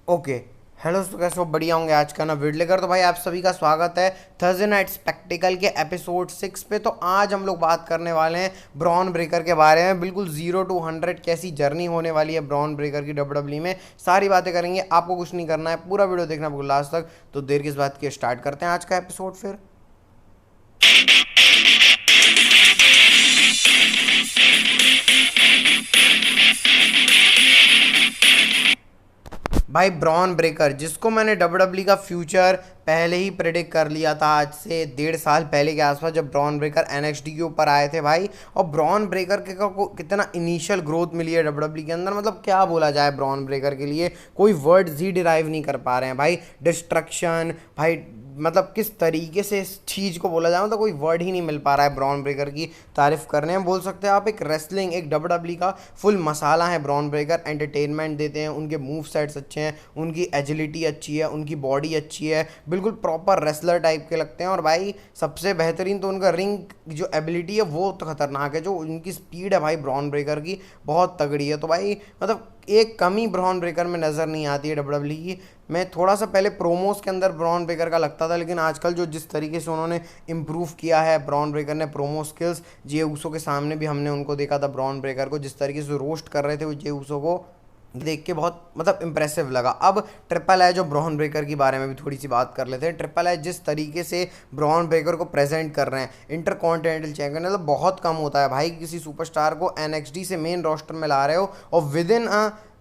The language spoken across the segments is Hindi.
ओके। हेलो दोस्तों, कैसे हो? बढ़िया होंगे। आज का ना वीडियो लेकर तो भाई आप सभी का स्वागत है थर्सडे नाइट स्पेक्टिकल के एपिसोड 6 पे। तो आज हम लोग बात करने वाले हैं ब्रॉन ब्रेकर के बारे में। बिल्कुल 0 to 100 कैसी जर्नी होने वाली है ब्रॉन ब्रेकर की डब्ल्यूडब्ल्यूई में, सारी बातें करेंगे। आपको कुछ नहीं करना है, पूरा वीडियो देखना बिल्कुल लास्ट तक। तो देर किस बात की, स्टार्ट करते हैं आज का एपिसोड फिर। भाई ब्रॉन ब्रेकर, जिसको मैंने डब्ल्यूडब्ल्यूई का फ्यूचर पहले ही प्रेडिक्ट कर लिया था, आज से 1.5 साल पहले के आसपास, जब ब्रॉन ब्रेकर एनएक्सटी के ऊपर आए थे भाई। और ब्रॉन ब्रेकर के को कितना इनिशियल ग्रोथ मिली है डब्ल्यूडब्ल्यूई के अंदर, मतलब क्या बोला जाए ब्रॉन ब्रेकर के लिए, कोई वर्ड्स ही डिराइव नहीं कर पा रहे हैं भाई। डिस्ट्रक्शन भाई, मतलब किस तरीके से इस चीज़ को बोला जाए, मतलब कोई वर्ड ही नहीं मिल पा रहा है ब्रॉन ब्रेकर की तारीफ करने में। बोल सकते हैं आप एक रेसलिंग, एक डब्ल्यूडब्ल्यूई का फुल मसाला है ब्रॉन ब्रेकर। एंटरटेनमेंट देते हैं, उनके मूव सेट्स अच्छे हैं, उनकी एजिलिटी अच्छी है, उनकी बॉडी अच्छी है, बिल्कुल प्रॉपर रेसलर टाइप के लगते हैं। और भाई सबसे बेहतरीन तो उनका रिंग जो एबिलिटी है वो तो खतरनाक है। जो उनकी स्पीड है भाई ब्रॉन ब्रेकर की, बहुत तगड़ी है। तो भाई मतलब एक कमी ब्रॉन ब्रेकर में नज़र नहीं आती है डब्ल्यूडब्ल्यूई की। मैं थोड़ा सा पहले प्रोमोस के अंदर ब्रॉन ब्रेकर का लगता था, लेकिन आजकल जो जिस तरीके से उन्होंने इम्प्रूव किया है ब्रॉन ब्रेकर ने प्रोमो स्किल्स, जे ऊसो के सामने भी हमने उनको देखा था ब्रॉन ब्रेकर को जिस तरीके से रोस्ट कर रहे थे वो जे ऊसो को, देख के बहुत मतलब इंप्रेसिव लगा। अब ट्रिपल एच और ब्रॉन ब्रेकर के बारे में भी थोड़ी सी बात कर लेते हैं। ट्रिपल एच जिस तरीके से ब्रॉन ब्रेकर को प्रेजेंट कर रहे हैं इंटरकॉन्टिनेंटल चैंपियन, मतलब बहुत कम होता है भाई किसी सुपरस्टार को एनएक्सडी से मेन रोस्टर में ला रहे हो और विद इन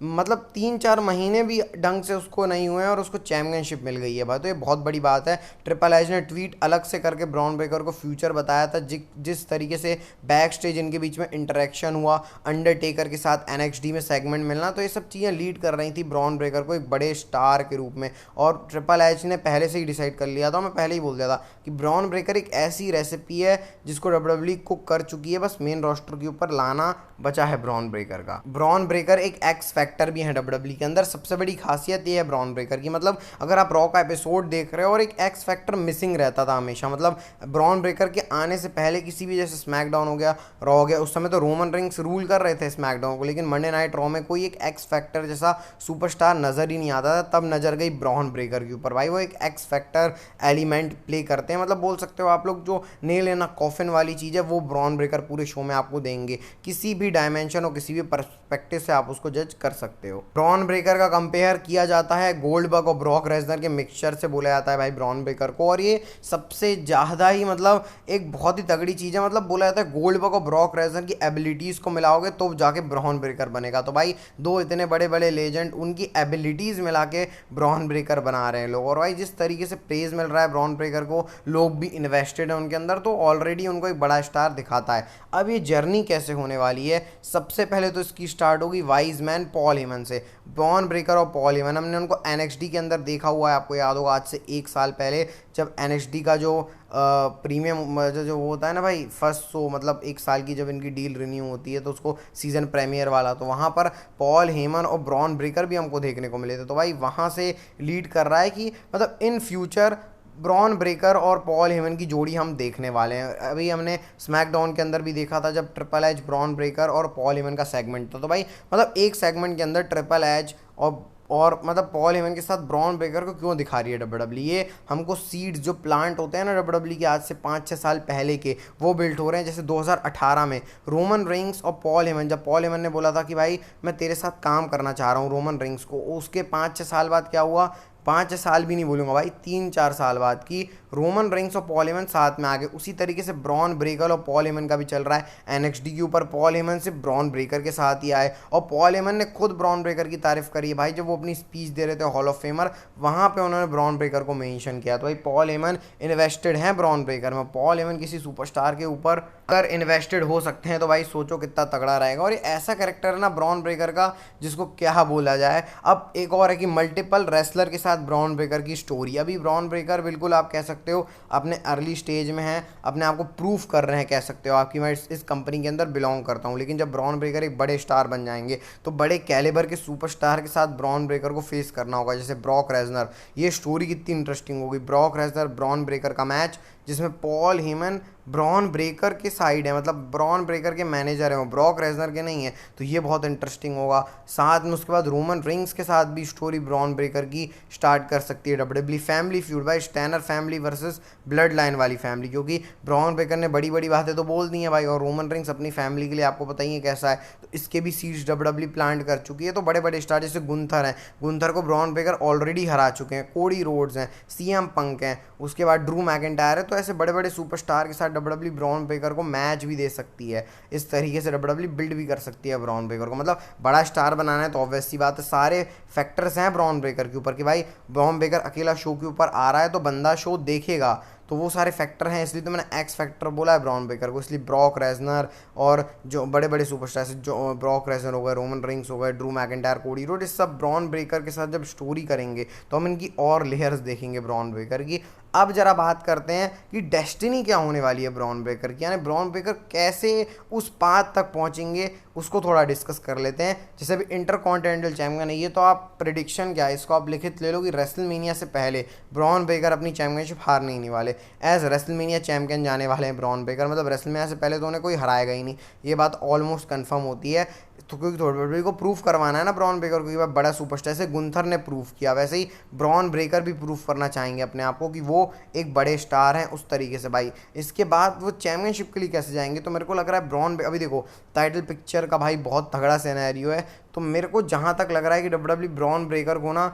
मतलब 3-4 महीने भी ढंग से उसको नहीं हुए हैं और उसको चैम्पियनशिप मिल गई है भाई। तो ये बहुत बड़ी बात है। ट्रिपल एच ने ट्वीट अलग से करके ब्रॉन ब्रेकर को फ्यूचर बताया था। जिस तरीके से बैक स्टेज इनके बीच में इंटरेक्शन हुआ, अंडरटेकर के साथ एनएक्सडी में सेगमेंट मिलना, तो ये सब चीज़ें लीड कर रही थी ब्रॉन ब्रेकर को एक बड़े स्टार के रूप में। और ट्रिपल एच ने पहले से ही डिसाइड कर लिया था, मैं पहले ही बोल दिया था कि ब्रॉन ब्रेकर एक ऐसी रेसिपी है जिसको डब्ल्यूडब्ल्यूई कुक कर चुकी है, बस मेन रोस्टर के ऊपर लाना बचा है ब्रॉन ब्रेकर का। ब्रॉन ब्रेकर एक एक्स फैक्टर भी है डब्ल्यूडब्ल्यूई के अंदर। सबसे बड़ी खासियत ये है ब्रॉन ब्रेकर की, मतलब अगर आप रॉ का एपिसोड देख रहे हो और एक एक्स फैक्टर मिसिंग रहता था हमेशा, मतलब ब्रॉन ब्रेकर के आने से पहले किसी भी, जैसे स्मैकडाउन हो गया, रॉ हो गया, उस समय तो रोमन रिंग्स रूल कर रहे थे स्मैकडाउन को, लेकिन मंडे नाइट रॉ में कोई एक एक्स फैक्टर जैसा सुपरस्टार नजर ही नहीं आता था। तब नजर गई ब्रॉन ब्रेकर के ऊपर भाई, वो एक एक्स फैक्टर एलिमेंट प्ले करते हैं। मतलब बोल सकते हो आप लोग जो नेल इन अ कॉफिन वाली चीज़ है वो ब्रॉन ब्रेकर पूरे शो में आपको देंगे। किसी भी डायमेंशन और किसी भी पर्सपेक्टिव से आप उसको जज कर सकते हो। ब्रॉन ब्रेकर का कंपेयर किया जाता है गोल्डबर्ग और ब्रॉक रेसनर के मिक्सचर से बोला जाता है भाई ब्रॉन ब्रेकर को। और ये सबसे ज़्यादा ही मतलब एक बहुत ही तगड़ी चीज़ है। मतलब बोला जाता है गोल्डबर्ग और ब्रॉक रेसनर की एबिलिटीज़ को मिलाओगे तो जाके ब्रॉन ब्रेकर बनेगा। तो भाई दो इतने बड़े बड़े लेजेंड, उनकी एबिलिटीज़ मिला के ब्रॉन ब्रेकर बना रहे हैं लोग। और भाई जिस तरीके से प्रेज मिल रहा है ब्रॉन ब्रेकर को, लोग भी इन्वेस्टेड है उनके अंदर, तो ऑलरेडी उनको एक बड़ा स्टार दिखाता है। अब ये जर्नी कैसे होने वाली है, सबसे पहले तो इसकी स्टार्ट होगी वाइज मैन पॉल हेमन से। ब्रॉन ब्रेकर और पॉल हेमन, हमने उनको एनएक्सडी के अंदर देखा हुआ है, आपको याद होगा आज से 1 साल पहले जब एनएक्सडी का जो प्रीमियम जो होता है ना भाई फर्स्ट शो, मतलब 1 साल की जब इनकी डील रिन्यू होती है तो उसको सीज़न प्रीमियर वाला, तो वहाँ पर पॉल हेमन और ब्रॉन ब्रेकर भी हमको देखने को मिले थे। तो भाई वहाँ से लीड कर रहा है कि मतलब इन फ्यूचर ब्रॉन ब्रेकर और पॉल हेमन की जोड़ी हम देखने वाले हैं। अभी हमने स्मैकडाउन के अंदर भी देखा था जब ट्रिपल एच ब्रॉन ब्रेकर और पॉल हेमन का सेगमेंट था। तो भाई मतलब एक सेगमेंट के अंदर ट्रिपल एच और मतलब पॉल हेमन के साथ ब्रॉन ब्रेकर को क्यों दिखा रही है डब्ल्यूडब्ल्यूई, ये हमको सीड्स जो प्लांट होते हैं ना डब्ल्यूडब्ल्यूई के आज से 5-6 साल पहले के, वो बिल्ट हो रहे हैं। जैसे 2018 में रोमन रिंग्स और पॉल हेमन, जब पॉल हेमन ने बोला था कि भाई मैं तेरे साथ काम करना चाह रहा हूँ रोमन रिंग्स को, उसके 5-6 साल बाद क्या हुआ, 5 साल भी नहीं बोलूँगा भाई, 3-4 साल बाद की रोमन रिंग्स और पॉल हेमन साथ में आ गए। उसी तरीके से ब्रॉन ब्रेकर और पॉल हेमन का भी चल रहा है एनएक्सडी के ऊपर। पॉल हेमन से ब्रॉन ब्रेकर के साथ ही आए और पॉल हेमन ने खुद ब्रॉन ब्रेकर की तारीफ करी है भाई, जब वो अपनी स्पीच दे रहे थे हॉल ऑफ फेमर, वहाँ पे उन्होंने ब्रॉन ब्रेकर को मेंशन किया। तो भाई पॉल हेमन इन्वेस्टेड हैं ब्रॉन ब्रेकर में। पॉल हेमन किसी सुपरस्टार के ऊपर अगर इन्वेस्टेड हो सकते हैं तो भाई सोचो कितना तगड़ा रहेगा। और ये ऐसा कैरेक्टर है ना ब्रॉन ब्रेकर का जिसको क्या बोला जाए। अब एक और है कि मल्टीपल रेसलर के साथ ब्रॉन ब्रेकर की स्टोरी। अभी ब्रॉन ब्रेकर बिल्कुल आप कह सकते हो अपने अर्ली स्टेज में है, अपने आप को प्रूफ कर रहे हैं, कह सकते हो आपकी मैं इस कंपनी के अंदर बिलोंग करता हूँ। लेकिन जब ब्रॉन ब्रेकर एक बड़े स्टार बन जाएंगे तो बड़े कैलिबर के सुपरस्टार के साथ ब्रॉन ब्रेकर को फेस करना होगा, जैसे ब्रॉक रेजनर। ये स्टोरी कितनी इंटरेस्टिंग होगी, ब्रॉक रेजनर ब्रॉन ब्रेकर का मैच जिसमें पॉल हेमन ब्रॉन ब्रेकर के साइड है, मतलब ब्रॉन ब्रेकर के मैनेजर है, वो ब्रॉक रेजनर के नहीं है, तो ये बहुत इंटरेस्टिंग होगा। साथ में उसके बाद रोमन रिंग्स के साथ भी स्टोरी ब्रॉन ब्रेकर की स्टार्ट कर सकती है डब्ल्यूडब्ल्यूई। फैमिली फ्यूड भाई, strainer family versus blood line वाली फैमिली, क्योंकि ब्रॉन ब्रेकर ने बड़ी बड़ी बातें तो बोल दी हैं भाई, और रोमन रिंग्स अपनी फैमिली के लिए आपको पता ही है कैसा है, तो इसके भी सीड्स डब्ल्यूडब्ल्यूई प्लांट कर चुकी है। तो बड़े बड़े स्टार जैसे गुंथर हैं, गुंथर को ब्रॉन ब्रेकर ऑलरेडी हरा चुके हैं, कोडी रोड्स हैं, सीएम पंक हैं, उसके बाद ड्रू मैकिंटायर है, तो ऐसे बड़े बड़े सुपरस्टार के साथ डब्ल्यूडब्ल्यूई ब्रॉन ब्रेकर को मैच भी दे सकती है। इस तरीके से डब्ल्यूडब्ल्यूई बिल्ड भी कर सकती है ब्रॉन ब्रेकर को, मतलब बड़ा स्टार बनाना है तो ऑब्वियस सी बात है सारे फैक्टर्स हैं ब्रॉन ब्रेकर के ऊपर कि भाई ब्रॉन ब्रेकर अकेला शो के ऊपर आ रहा है तो बंदा शो देखेगा, तो वो सारे फैक्टर हैं, इसलिए तो मैंने एक्स फैक्टर बोला है ब्रॉन ब्रेकर को। इसलिए ब्रॉक रेजनर और जो बड़े बड़े सुपरस्टार से जो ब्रॉक रेजनर हो गए, रोमन रिंग्स हो गए, ड्रू मैकिंटायर, कोडी रोड, इस सब ब्रॉन ब्रेकर के साथ जब स्टोरी करेंगे तो हम इनकी और लेयर्स देखेंगे ब्रॉन ब्रेकर की। अब जरा बात करते हैं कि डेस्टिनी क्या होने वाली है ब्रॉन ब्रेकर की, यानी ब्रॉन ब्रेकर कैसे उस पाथ तक पहुंचेंगे उसको थोड़ा डिस्कस कर लेते हैं। जैसे अभी इंटरकॉन्टिनेंटल चैंपियन है ये, तो आप प्रेडिक्शन क्या है इसको आप लिखित ले लो कि रेसलमेनिया से पहले ब्रॉन ब्रेकर अपनी चैंपियनशिप हारने ही नहीं वाले, एज रेसलमेनिया चैंपियन जाने वाले हैं ब्रॉन ब्रेकर, मतलब रेसलमेनिया से पहले तो उन्हें कोई हराएगा ही नहीं, ये बात ऑलमोस्ट कंफर्म होती है। तो क्योंकि थोड़ी को प्रूफ करवाना है ना ब्रॉन ब्रेकर को कि बड़ा सुपरस्टार, से गुंथर ने प्रूफ किया, वैसे ही ब्रॉन ब्रेकर भी प्रूफ करना चाहेंगे अपने आप को कि वो एक बड़े स्टार हैं उस तरीके से भाई। इसके बाद वो चैंपियनशिप के लिए कैसे जाएंगे, तो मेरे को लग रहा है ब्रॉन, अभी देखो टाइटल पिक्चर का भाई बहुत तगड़ा सिनेरियो है, तो मेरे को जहाँ तक लग रहा है कि डब्ल्यूडब्ल्यूई ब्रॉन ब्रेकर को ना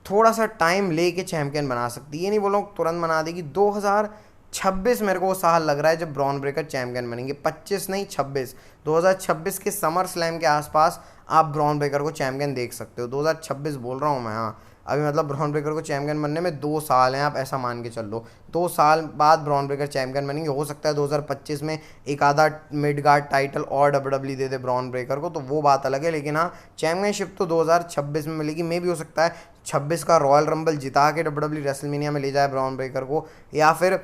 थोड़ा सा टाइम लेके चैंपियन बना सकती है, ये नहीं बोलो तुरंत बना देगी। 2026 मेरे को वो साल लग रहा है जब ब्रॉन ब्रेकर चैंपियन बनेंगे, 25 नहीं 26, 2026 के समर स्लैम के आसपास आप ब्रॉन ब्रेकर को चैंपियन देख सकते हो। 2026 बोल रहा हूँ मैं, हाँ अभी मतलब ब्रॉन ब्रेकर को चैंपियन बनने में 2 साल हैं, आप ऐसा मान के चल लो 2 साल बाद ब्रॉन ब्रेकर चैंपियन बनेंगे। हो सकता है 2025 में एक आधा मिड गार्ड टाइटल और डब्ल्यूडब्ल्यूई दे दे ब्रॉन ब्रेकर को, तो वो बात अलग है, लेकिन हाँ चैंपियनशिप तो 2026 में मिलेगी। मे भी हो सकता है 26 का रॉयल रंबल जिता के डब्ल्यूडब्ल्यूई रेसलमेनिया में ले जाए ब्रॉन ब्रेकर को, या फिर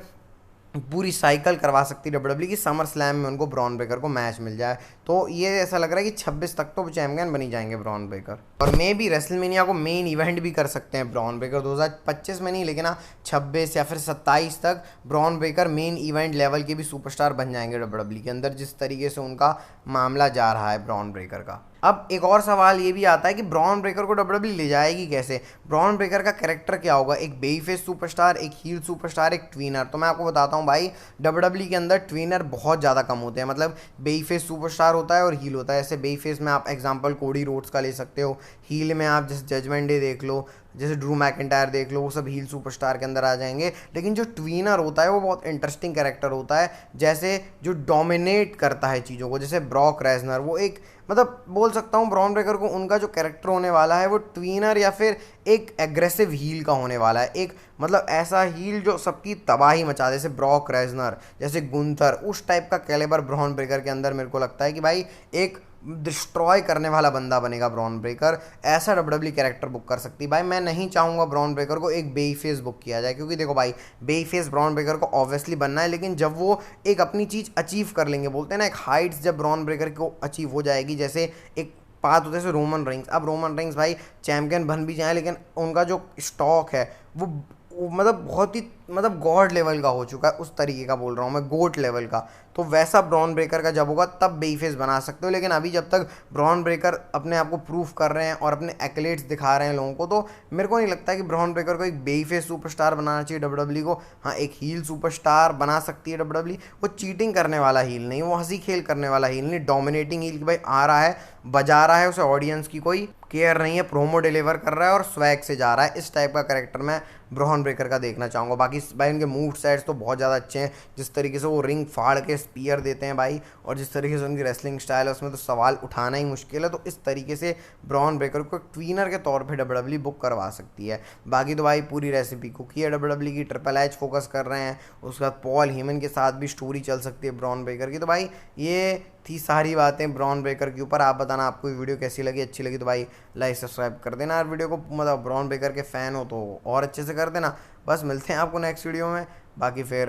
पूरी साइकिल करवा सकती है डब्ल्यूडब्ल्यूई की, समर स्लैम में उनको ब्रॉन ब्रेकर को मैच मिल जाए। तो ये ऐसा लग रहा है कि 26 तक तो चैंपियन बनी जाएंगे ब्रॉन ब्रेकर, और मे भी रेसलमेनिया को मेन इवेंट भी कर सकते हैं ब्रॉन ब्रेकर 2025 में नहीं, लेकिन हाँ 26 या फिर 27 तक Bron Breakker main event level के भी सुपरस्टार बन जाएंगे डब्ल्यूडब्ल्यूई के अंदर, जिस तरीके से उनका मामला जा रहा है ब्रॉन ब्रेकर का। अब एक और सवाल ये भी आता है कि ब्रॉन ब्रेकर को डब्ल्यूडब्ल्यूई ले जाएगी कैसे, ब्रॉन ब्रेकर का कैरेक्टर क्या होगा, एक बेफेस सुपरस्टार, एक हील सुपरस्टार, एक ट्विनर। तो मैं आपको बताता हूँ भाई डब्ल्यूडब्ल्यूई के अंदर ट्विनर बहुत ज़्यादा कम होते हैं, मतलब बेफेस सुपरस्टार होता है और हील होता है। ऐसे बेफेस में आप एग्जांपल कोडी रोड्स का ले सकते हो, हील में आप जैसे जजमेंट डे देख लो, जैसे ड्रू मैकिंटायर देख लो, वो सब हील सुपरस्टार के अंदर आ जाएंगे। लेकिन जो ट्विनर होता है वो बहुत इंटरेस्टिंग कैरेक्टर होता है, जैसे जो डोमिनेट करता है चीज़ों को, जैसे ब्रॉक रेजनर, वो एक मतलब बोल सकता हूँ ब्रॉन ब्रेकर को उनका जो कैरेक्टर होने वाला है वो ट्विनर या फिर एक एग्रेसिव हील का होने वाला है, एक मतलब ऐसा हील जो सबकी तबाही मचा दे, जैसे ब्रॉक रेजनर, जैसे गुंथर, उस टाइप का कैलिबर ब्रॉन ब्रेकर के अंदर मेरे को लगता है कि भाई एक डिस्ट्रॉय करने वाला बंदा बनेगा ब्रॉन ब्रेकर। ऐसा डब्ल्यूडब्ल्यूई कैरेक्टर बुक कर सकती है भाई। मैं नहीं चाहूँगा ब्रॉन ब्रेकर को एक बेफेस बुक किया जाए, क्योंकि देखो भाई बेफेस ब्रॉन ब्रेकर को ऑब्वियसली बनना है, लेकिन जब वो एक अपनी चीज़ अचीव कर लेंगे, बोलते हैं ना एक हाइट्स जब ब्रॉन ब्रेकर को अचीव हो जाएगी, जैसे एक बात होते हैं रोमन रिंग्स। अब रोमन रिंग्स भाई चैंपियन बन भी जाए, लेकिन उनका जो स्टॉक है वो मतलब बहुत ही मतलब गॉड लेवल का हो चुका है, उस तरीके का बोल रहा हूँ मैं, गोट लेवल का। तो वैसा ब्रॉन ब्रेकर का जब होगा तब बेफेस बना सकते हो, लेकिन अभी जब तक ब्रॉन ब्रेकर अपने आप को प्रूफ कर रहे हैं और अपने एक्लेट्स दिखा रहे हैं लोगों को, तो मेरे को नहीं लगता कि ब्रॉन ब्रेकर को एक बेफेस सुपरस्टार बनाना चाहिए डब्ल्यूडब्ल्यूई को। हाँ एक हील सुपरस्टार बना सकती है डब्ल्यूडब्ल्यूई, वो चीटिंग करने वाला हील नहीं, वो हंसी खेल करने वाला हील नहीं, डोमिनेटिंग हील कि भाई आ रहा है बजा रहा है, उसे ऑडियंस की कोई केयर नहीं है, प्रोमो डिलीवर कर रहा है और स्वैग से जा रहा है। इस टाइप का कैरेक्टर मैं ब्रॉन ब्रेकर का देखना चाहूँगा। बाकी भाई उनके मूव सेट्स तो बहुत ज़्यादा अच्छे हैं, जिस तरीके से वो रिंग फाड़ के स्पीयर देते हैं भाई, और जिस तरीके से उनकी रेसलिंग स्टाइल है उसमें तो सवाल उठाना ही मुश्किल है। तो इस तरीके से ब्रॉन ब्रेकर को ट्विनर के तौर पे डब्ल्यूडब्ल्यूई बुक करवा सकती है। बाकी तो भाई पूरी रेसिपी कुकी है डब्ल्यूडब्ल्यूई की, ट्रिपल एच फोकस कर रहे हैं, उसके बाद पॉल हेमन के साथ भी स्टोरी चल सकती है ब्रॉन ब्रेकर की। तो भाई ये थी सारी बातें ब्रॉन ब्रेकर के ऊपर। आप बताना आपको ये वीडियो कैसी लगी, अच्छी लगी तो भाई लाइक सब्सक्राइब कर देना यार वीडियो को, मतलब ब्रॉन ब्रेकर के फ़ैन हो तो और अच्छे से कर देना। बस मिलते हैं आपको नेक्स्ट वीडियो में। बाकी फिर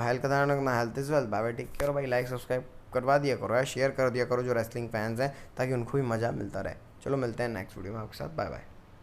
हेल्थ का ध्यान रखना, health is wealth, bye bye, take care भाई। लाइक सब्सक्राइब करवा दिया करो यार, शेयर कर दिया करो जो रेसलिंग फैंस हैं, ताकि उनको भी मज़ा मिलता रहे। चलो मिलते हैं नेक्स्ट वीडियो में आपके साथ, बाय बाय।